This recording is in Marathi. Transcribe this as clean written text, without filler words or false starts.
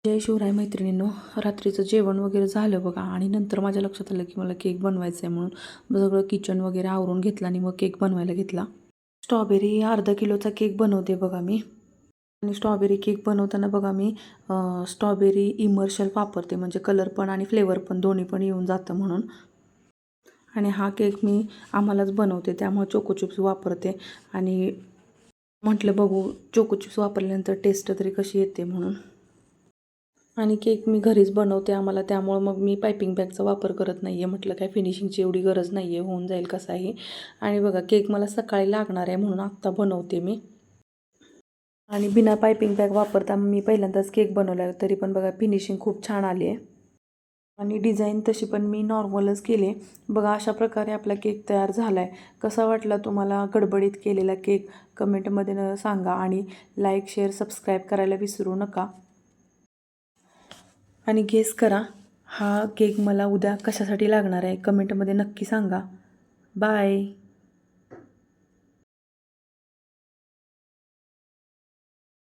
जय शिवराय मैत्रिणींनो, रात्रीचं जेवण वगैरे झालं बघा आणि नंतर माझ्या लक्षात आलं की मला केक बनवायचा आहे म्हणून सगळं किचन वगैरे आवरून घेतलं आणि मग केक बनवायला घेतला. स्ट्रॉबेरी अर्धा किलोचा केक बनवते बघा मी. आणि स्ट्रॉबेरी केक बनवताना बघा मी स्ट्रॉबेरी इमर्शल वापरते, म्हणजे कलर पण आणि फ्लेवर पण दोन्ही पण येऊन जातं म्हणून. आणि हा केक मी आम्हालाच बनवते त्यामुळे चोको चिप्स वापरते. आणि म्हटलं बघू चोको चिप्स वापरल्यानंतर टेस्ट तरी कशी येते म्हणून. आणि केक मी घरीच बनवते आम्हाला, त्यामुळं मग मी पायपिंग बॅगचा वापर करत नाही आहे. म्हटलं काय फिनिशिंगची एवढी गरज नाही आहे, होऊन जाईल कसाही. आणि बघा केक मला सकाळी लागणार आहे म्हणून आत्ता बनवते मी. आणि बिना पायपिंग बॅग वापरता मी पहिल्यांदाच केक बनवला, तरी पण बघा फिनिशिंग खूप छान आली आहे. आणि डिझाईन तशी पण मी नॉर्मलच केले. बघा अशा प्रकारे आपला केक तयार झाला आहे. कसा वाटला तुम्हाला गडबडीत केलेला केक कमेंटमध्ये सांगा. आणि लाईक, शेअर, सबस्क्राईब करायला विसरू नका. आणि गेस करा हा केक मला उद्या कशासाठी लागणार आहे, कमेंटमध्ये नक्की सांगा. बाय.